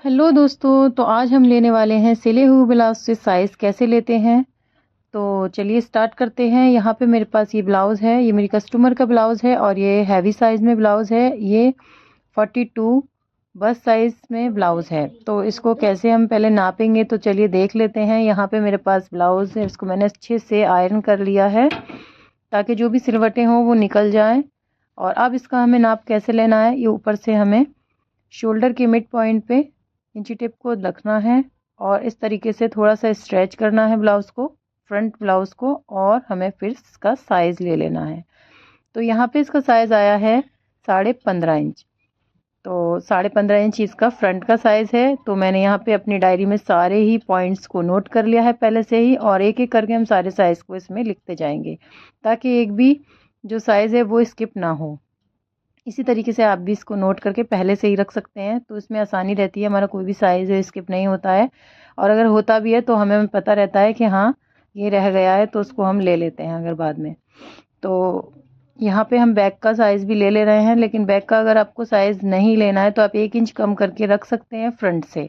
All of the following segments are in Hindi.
हेलो दोस्तों, तो आज हम लेने वाले हैं सिले हुए ब्लाउज से साइज़ कैसे लेते हैं। तो चलिए स्टार्ट करते हैं। यहाँ पे मेरे पास ये ब्लाउज़ है, ये मेरी कस्टमर का ब्लाउज़ है और ये हैवी साइज़ में ब्लाउज़ है। ये 42 बस साइज़ में ब्लाउज़ है। तो इसको कैसे हम पहले नापेंगे, तो चलिए देख लेते हैं। यहाँ पे मेरे पास ब्लाउज़ है, इसको मैंने अच्छे से आयरन कर लिया है ताकि जो भी सिलवटें हों वो निकल जाएँ। और अब इसका हमें नाप कैसे लेना है, ये ऊपर से हमें शोल्डर के मिड पॉइंट पे इंची टेप को रखना है और इस तरीके से थोड़ा सा स्ट्रेच करना है ब्लाउज़ को, फ्रंट ब्लाउज़ को, और हमें फिर इसका साइज़ ले लेना है। तो यहाँ पे इसका साइज़ आया है 15.5 इंच। तो 15.5 इंच इसका फ्रंट का साइज़ है। तो मैंने यहाँ पे अपनी डायरी में सारे ही पॉइंट्स को नोट कर लिया है पहले से ही, और एक एक करके हम सारे साइज़ को इसमें लिखते जाएंगे ताकि एक भी जो साइज़ है वो स्किप ना हो। इसी तरीके से आप भी इसको नोट करके पहले से ही रख सकते हैं, तो इसमें आसानी रहती है, हमारा कोई भी साइज़ है स्किप नहीं होता है। और अगर होता भी है तो हमें पता रहता है कि हाँ ये रह गया है, तो उसको हम ले लेते हैं अगर बाद में। तो यहाँ पे हम बैक का साइज़ भी ले रहे हैं, लेकिन बैक का अगर आपको साइज़ नहीं लेना है तो आप 1 इंच कम करके रख सकते हैं फ्रंट से,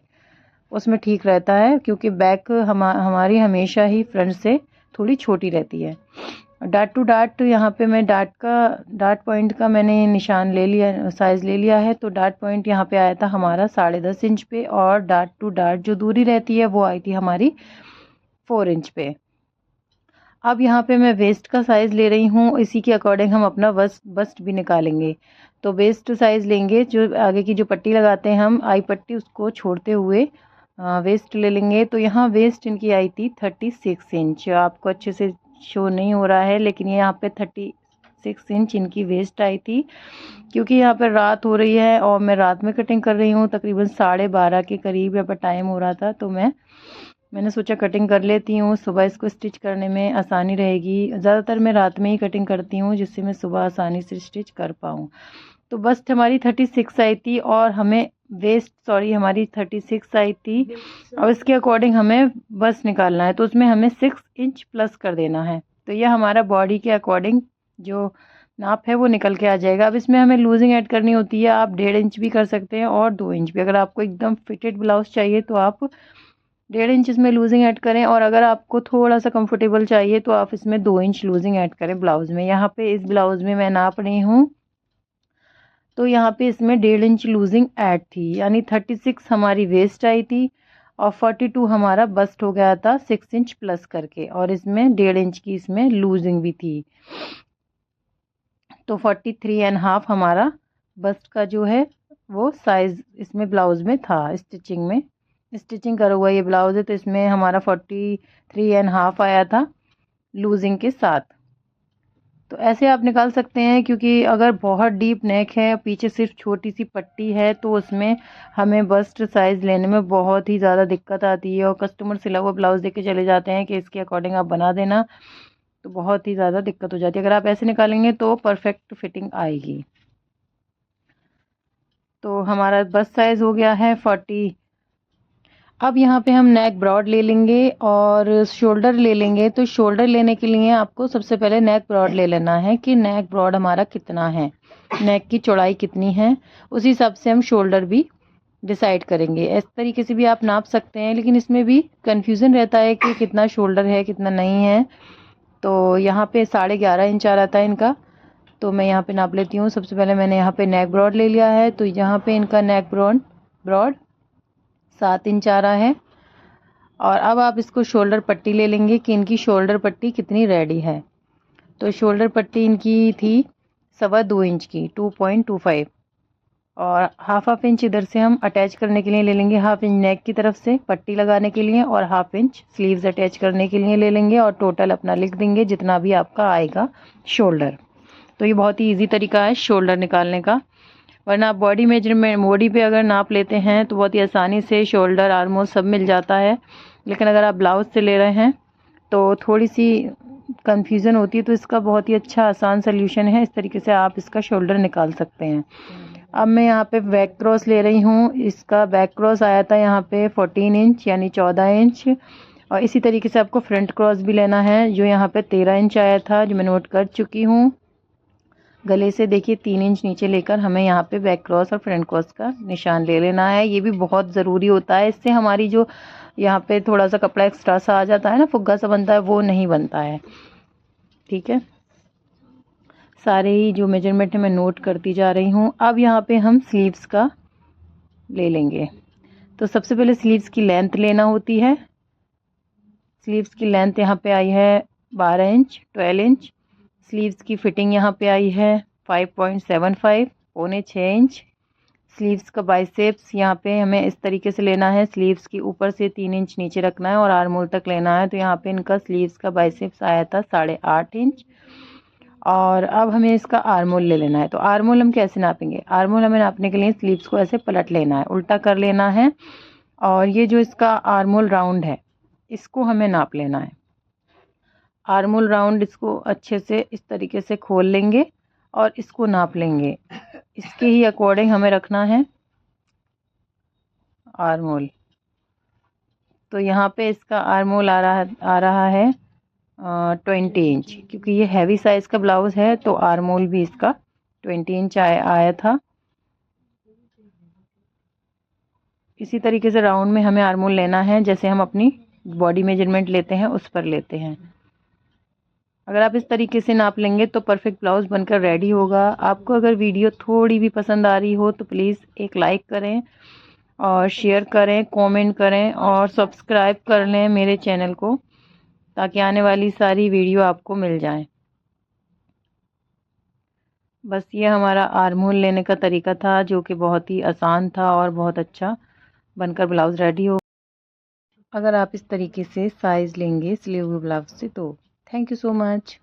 उसमें ठीक रहता है, क्योंकि बैक हमारी हमेशा ही फ्रंट से थोड़ी छोटी रहती है। डाट टू डाट यहाँ पे मैं डाट पॉइंट का मैंने निशान ले लिया, साइज़ ले लिया है। तो डाट पॉइंट यहाँ पे आया था हमारा 10.5 इंच पे, और डाट टू डाट जो दूरी रहती है वो आई थी हमारी 4 इंच पे। अब यहाँ पे मैं वेस्ट का साइज़ ले रही हूँ, इसी के अकॉर्डिंग हम अपना बस्ट भी निकालेंगे। तो वेस्ट साइज़ लेंगे, जो आगे की जो पट्टी लगाते हैं हम आई पट्टी, उसको छोड़ते हुए वेस्ट ले लेंगे। तो यहाँ वेस्ट इनकी आई थी 36 इंच। आपको अच्छे से शो नहीं हो रहा है, लेकिन ये यहाँ पे 36 इंच इनकी वेस्ट आई थी। क्योंकि यहाँ पर रात हो रही है और मैं रात में कटिंग कर रही हूँ, तकरीबन 12:30 के करीब यहाँ पर टाइम हो रहा था, तो मैंने सोचा कटिंग कर लेती हूँ, सुबह इसको स्टिच करने में आसानी रहेगी। ज़्यादातर मैं रात में ही कटिंग करती हूँ, जिससे मैं सुबह आसानी से स्टिच कर पाऊँ। तो बस्ट हमारी 36 आई थी, और हमें हमारी 36 आई थी, और इसके अकॉर्डिंग हमें बस्ट निकालना है। तो उसमें हमें 6 इंच प्लस कर देना है। तो यह हमारा बॉडी के अकॉर्डिंग जो नाप है वो निकल के आ जाएगा। अब इसमें हमें लूजिंग ऐड करनी होती है, आप 1.5 इंच भी कर सकते हैं और 2 इंच भी। अगर आपको एकदम फिटेड ब्लाउज चाहिए तो आप 1.5 इंच इसमें लूजिंग ऐड करें, और अगर आपको थोड़ा सा कंफर्टेबल चाहिए तो आप इसमें 2 इंच लूजिंग ऐड करें ब्लाउज में। यहाँ पे इस ब्लाउज में मैं नाप रही हूँ, तो यहाँ पे इसमें 1.5 इंच लूजिंग ऐड थी, यानी 36 हमारी वेस्ट आई थी और 42 हमारा बस्ट हो गया था 6 इंच प्लस करके, और इसमें 1.5 इंच की इसमें लूजिंग भी थी। तो 43.5 हमारा बस्ट का जो है वो साइज़ इसमें ब्लाउज में था। स्टिचिंग करा हुआ ये ब्लाउज है, तो इसमें हमारा 43.5 आया था लूजिंग के साथ। तो ऐसे आप निकाल सकते हैं, क्योंकि अगर बहुत डीप नेक है, पीछे सिर्फ छोटी सी पट्टी है, तो उसमें हमें बस्ट साइज़ लेने में बहुत ही ज़्यादा दिक्कत आती है, और कस्टमर सिला हुआ ब्लाउज़ देके चले जाते हैं कि इसके अकॉर्डिंग आप बना देना, तो बहुत ही ज़्यादा दिक्कत हो जाती है। अगर आप ऐसे निकालेंगे तो परफेक्ट फिटिंग आएगी। तो हमारा बस्ट साइज़ हो गया है 40। अब यहाँ पे हम नेक ब्रॉड ले लेंगे और शोल्डर ले लेंगे। तो शोल्डर लेने के लिए आपको सबसे पहले नेक ब्रॉड ले लेना है कि नेक ब्रॉड हमारा कितना है, नेक की चौड़ाई कितनी है, उसी हिसाब से हम शोल्डर भी डिसाइड करेंगे। इस तरीके से भी आप नाप सकते हैं, लेकिन इसमें भी कन्फ्यूज़न रहता है कि कितना शोल्डर है कितना नहीं है। तो यहाँ पे 11.5 इंच आ रहा था इनका, तो मैं यहाँ पे नाप लेती हूँ। सबसे पहले मैंने यहाँ पे नेक ब्रॉड ले लिया है, तो यहाँ पे इनका नेक ब्रॉड 7 इंच आ रहा है। और अब आप इसको शोल्डर पट्टी ले लेंगे कि इनकी शोल्डर पट्टी कितनी रेडी है। तो शोल्डर पट्टी इनकी थी 2.25 इंच की, 2.25, और हाफ इंच इधर से हम अटैच करने के लिए ले लेंगे, हाफ इंच नेक की तरफ से पट्टी लगाने के लिए, और हाफ इंच स्लीव्स अटैच करने के लिए ले लेंगे, और टोटल अपना लिख देंगे जितना भी आपका आएगा शोल्डर। तो ये बहुत ही ईजी तरीका है शोल्डर निकालने का। वरना आप बॉडी मेजरमेंट बॉडी पे अगर नाप लेते हैं तो बहुत ही आसानी से शोल्डर आर्मोल सब मिल जाता है, लेकिन अगर आप ब्लाउज से ले रहे हैं तो थोड़ी सी कंफ्यूजन होती है। तो इसका बहुत ही अच्छा आसान सोल्यूशन है, इस तरीके से आप इसका शोल्डर निकाल सकते हैं। अब मैं यहाँ पे बैक क्रॉस ले रही हूँ। इसका बैक क्रॉस आया था यहाँ पे 14 इंच यानी 14 इंच, और इसी तरीके से आपको फ्रंट क्रॉस भी लेना है, जो यहाँ पे 13 इंच आया था, जो मैं नोट कर चुकी हूँ। गले से देखिए 3 इंच नीचे लेकर हमें यहाँ पे बैक क्रॉस और फ्रंट क्रॉस का निशान ले लेना है। ये भी बहुत ज़रूरी होता है, इससे हमारी जो यहाँ पे थोड़ा सा कपड़ा एक्स्ट्रा सा आ जाता है ना, फुग्गा सा बनता है, वो नहीं बनता है। ठीक है, सारे ही जो मेजरमेंट है मैं नोट करती जा रही हूँ। अब यहाँ पे हम स्लीव्स का ले लेंगे। तो सबसे पहले स्लीव्स की लेंथ लेना होती है। स्लीव्स की लेंथ यहाँ पे आई है 12 इंच, 12 इंच। स्लीव्स की फिटिंग यहाँ पे आई है 5.75, पौने 6 इंच। स्लीव्स का बाइसेप्स यहाँ पे हमें इस तरीके से लेना है, स्लीव्स की ऊपर से 3 इंच नीचे रखना है और आर्म होल तक लेना है। तो यहाँ पे इनका स्लीव्स का बाइसेप्स आया था 8.5 इंच। और अब हमें इसका आर्म होल ले लेना है। तो आर्म होल हम कैसे नापेंगे? आर्म होल हमें नापने के लिए स्लीव्स को ऐसे पलट लेना है, उल्टा कर लेना है, और ये जो इसका आर्म होल राउंड है इसको हमें नाप लेना है। आर्म होल राउंड इसको अच्छे से इस तरीके से खोल लेंगे और इसको नाप लेंगे। इसके ही अकॉर्डिंग हमें रखना है आर्म होल। तो यहाँ पे इसका आर्म होल आ रहा है 20 इंच, क्योंकि ये हैवी साइज़ का ब्लाउज़ है तो आर्म होल भी इसका 20 इंच आया था। इसी तरीके से राउंड में हमें आर्म होल लेना है, जैसे हम अपनी बॉडी मेजरमेंट लेते हैं उस पर लेते हैं। अगर आप इस तरीके से नाप लेंगे तो परफेक्ट ब्लाउज़ बनकर रेडी होगा। आपको अगर वीडियो थोड़ी भी पसंद आ रही हो तो प्लीज़ एक लाइक करें और शेयर करें, कमेंट करें और सब्सक्राइब कर लें मेरे चैनल को, ताकि आने वाली सारी वीडियो आपको मिल जाएं। बस ये हमारा आर्म होल लेने का तरीका था, जो कि बहुत ही आसान था और बहुत अच्छा बनकर ब्लाउज़ रेडी हो। अगर आप इस तरीके से साइज़ लेंगे सिले हुए ब्लाउज़ से तो थैंक यू सो मच।